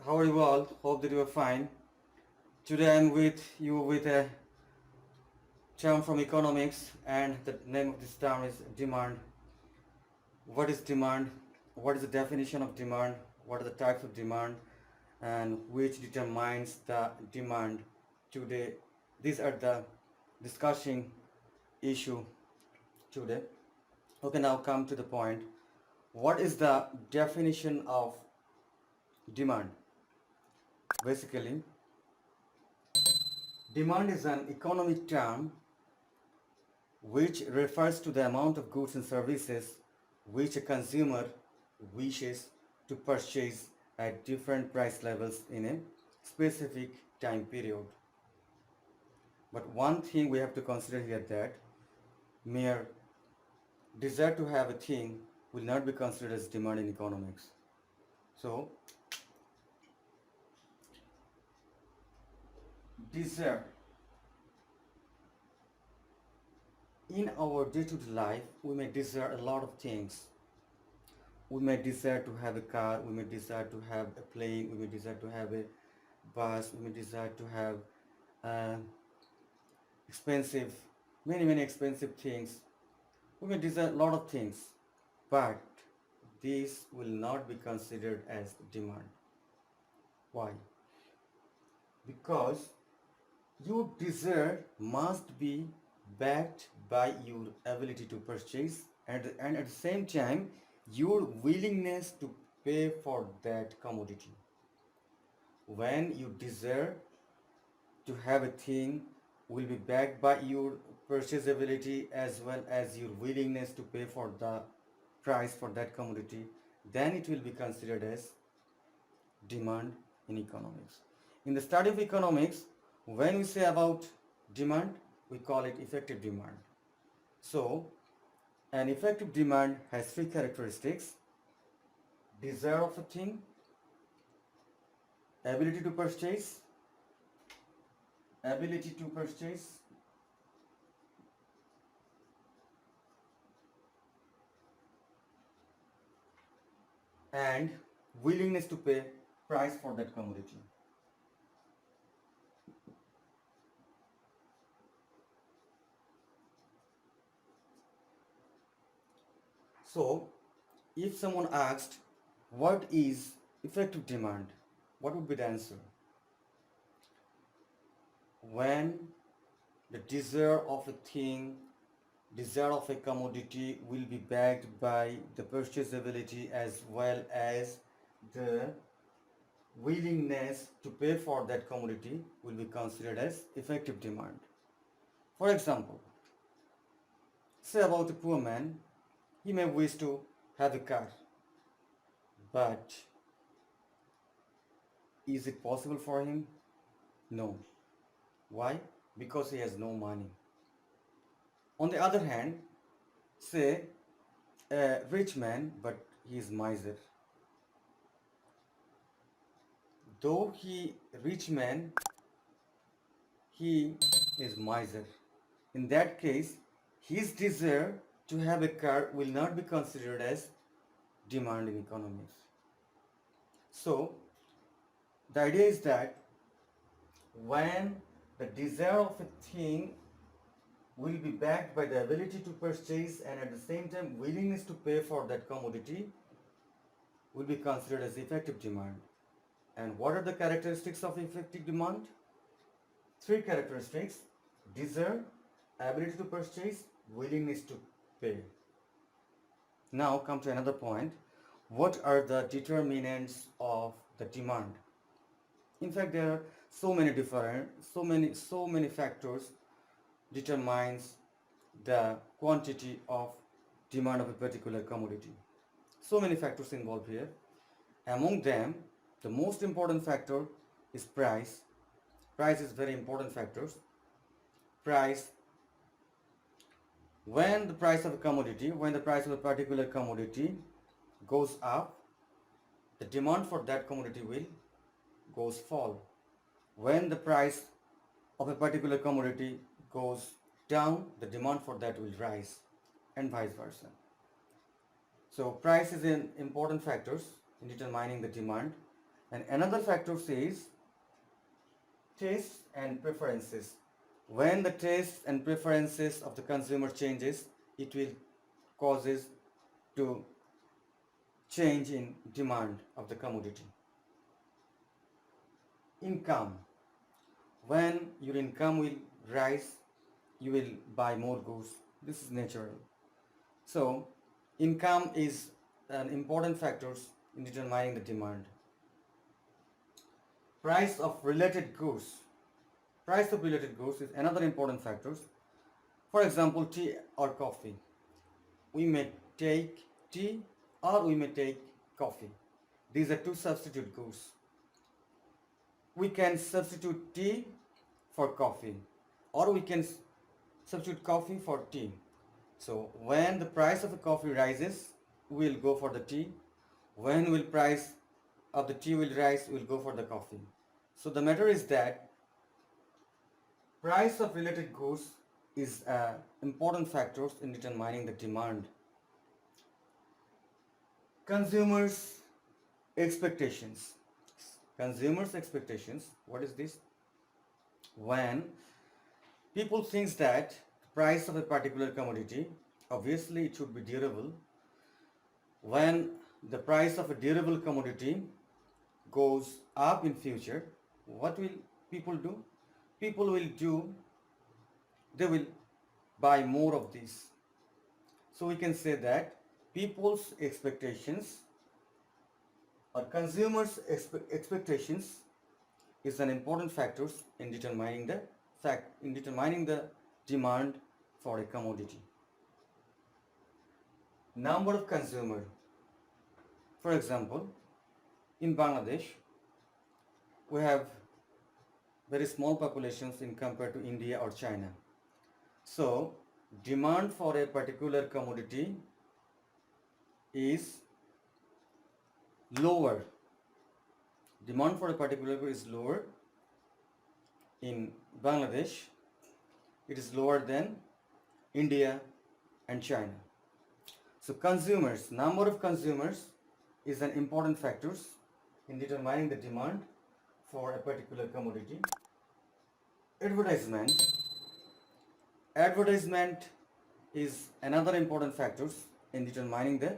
how are you all? Hope that you are fine. Today I'm with you with a term from economics, and the name of this term is demand. What is demand? What is the definition of demand? What are the types of demand? And which determines the demand today? These are the discussing issue today. Okay, now come to the point. What is the definition of demand? Basically, demand is an economic term which refers to the amount of goods and services which a consumer wishes to purchase at different price levels in a specific time period. But one thing we have to consider here that mere desire to have a thing will not be considered as demand in economics. So, desire in our day-to-day life, we may desire a lot of things. We may desire to have a car, we may desire to have a plane, we may desire to have a bus, we may desire to have uh, expensive, many expensive things. We may desire a lot of things, but these will not be considered as demand. Why? Because your desire must be backed by your ability to purchase and at the same time your willingness to pay for that commodity. When you desire to have a thing will be backed by your purchase ability as well as your willingness to pay for the price for that commodity, then it will be considered as demand in economics. In the study of economics, when we say about demand, we call it effective demand. So, an effective demand has three characteristics: desire of a thing, ability to purchase, ability to purchase, and willingness to pay price for that commodity. So, if someone asked what is effective demand, what would be the answer? When the desire of a thing, desire of a commodity will be backed by the purchase ability as well as the willingness to pay for that commodity will be considered as effective demand. For example, say about a poor man, he may wish to have a car, but is it possible for him? No. Why? Because he has no money. On the other hand, say a rich man, but he is miser. Though he rich man, he is miser. In that case, his desire to have a car will not be considered as demand in economics. So, the idea is that when the desire of a thing will be backed by the ability to purchase and at the same time willingness to pay for that commodity will be considered as effective demand. And what are the characteristics of effective demand? Three characteristics: desire, ability to purchase, willingness to pay. Now come to another point. What are the determinants of the demand? In fact, there are so many factors determines the quantity of demand of a particular commodity. So many factors involved here. Among them, the most important factor is price. Price is very important factors. Price, when the price of a commodity, when the price of a particular commodity goes up, the demand for that commodity will goes fall. When the price of a particular commodity goes down, the demand for that will rise, and vice versa. So price is an important factors in determining the demand. And another factor is tastes and preferences. When the tastes and preferences of the consumer changes, it will causes to change in demand of the commodity. Income. When your income will rise, you will buy more goods. This is natural. So, income is an important factor in determining the demand. Price of related goods. Price of related goods is another important factor. For example, tea or coffee. We may take tea or we may take coffee. These are two substitute goods. We can substitute tea for coffee, or we can substitute coffee for tea. So when the price of the coffee rises, we will go for the tea. When will price of the tea will rise, we will go for the coffee. So the matter is that price of related goods is important factors in determining the demand. Consumers' expectations. Consumers' expectations. What is this? When people think that the price of a particular commodity, obviously it should be durable. When the price of a durable commodity goes up in future, what will people do? People will do, they will buy more of this. So we can say that people's expectations or consumers' expectations is an important factor in determining the demand for a commodity. Number of consumer. For example, in Bangladesh, we have very small populations in compared to India or China. So, demand for a particular commodity is lower. Demand for a particular good is lower in Bangladesh. It is lower than India and China. So consumers, number of consumers is an important factor in determining the demand for a particular commodity. Advertisement. Advertisement is another important factor in determining the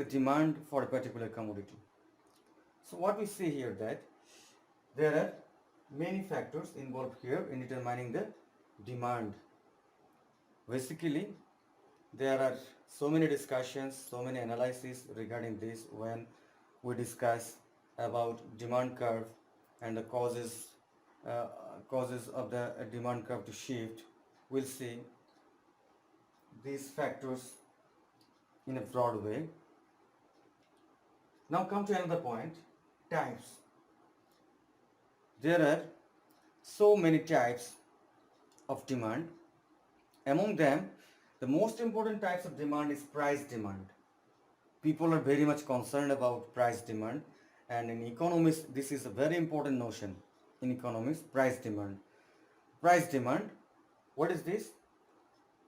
demand for a particular commodity. So what we see here that there are many factors involved here in determining the demand. Basically, there are so many discussions, so many analyses regarding this when we discuss about demand curve and the causes of the demand curve to shift. We'll see these factors in a broad way. Now come to another point, types. There are so many types of demand. Among them, the most important types of demand is price demand. People are very much concerned about price demand, and in economics, this is a very important notion. In economics, price demand. Price demand, what is this?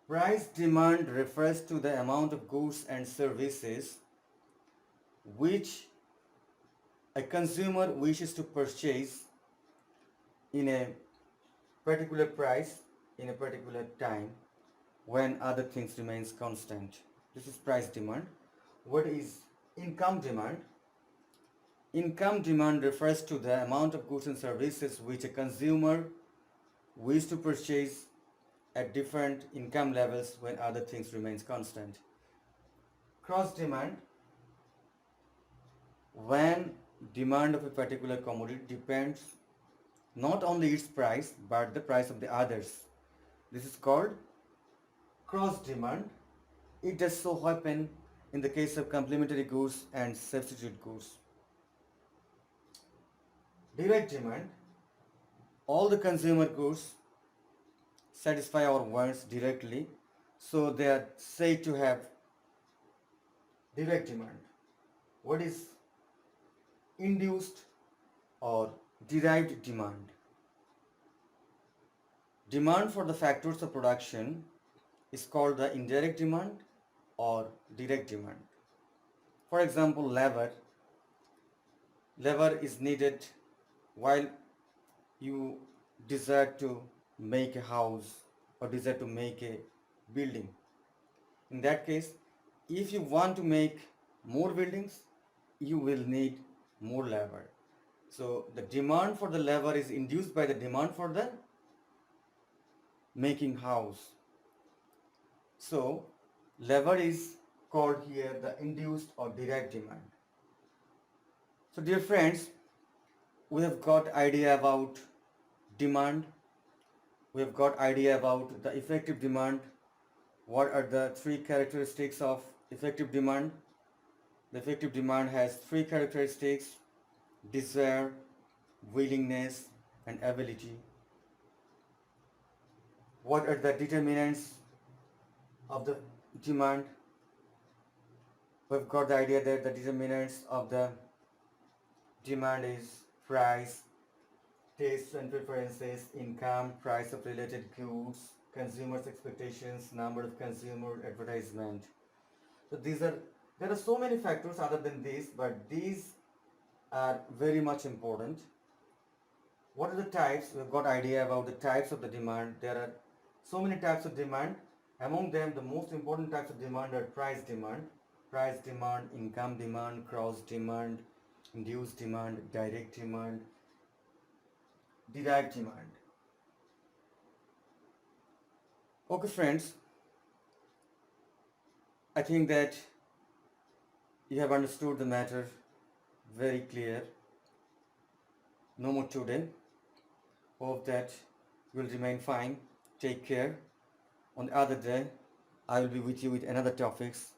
Price demand refers to the amount of goods and services which a consumer wishes to purchase in a particular price in a particular time when other things remains constant. This is price demand. What is income demand? Income demand refers to the amount of goods and services which a consumer wishes to purchase at different income levels when other things remains constant. Cross demand, when demand of a particular commodity depends not only its price but the price of the others. This is called cross demand. It does so happen in the case of complementary goods and substitute goods. Direct demand, all the consumer goods satisfy our wants directly, so they are said to have direct demand. What is induced or derived demand? Demand for the factors of production is called the indirect demand or direct demand. For example, labor is needed while you desire to make a house or desire to make a building. In that case, if you want to make more buildings, you will need more labor. So the demand for the labor is induced by the demand for the making house. So labor is called here the induced or direct demand. So dear friends, we have got idea about demand, we have got idea about the effective demand. What are the three characteristics of effective demand? The effective demand has three characteristics: desire, willingness, and ability. What are the determinants of the demand? We've got the idea that the determinants of the demand is price, tastes and preferences, income, price of related goods, consumers' expectations, number of consumer, advertisement. So there are so many factors other than these, but these are very much important. What are the types? We've got idea about the types of the demand. There are so many types of demand. Among them, the most important types of demand are price demand, income demand, cross demand, induced demand, direct demand, derived demand. Okay, friends, I think that you have understood the matter very clear. No more today. Hope that you will remain fine. Take care. On the other day, I will be with you with another topics.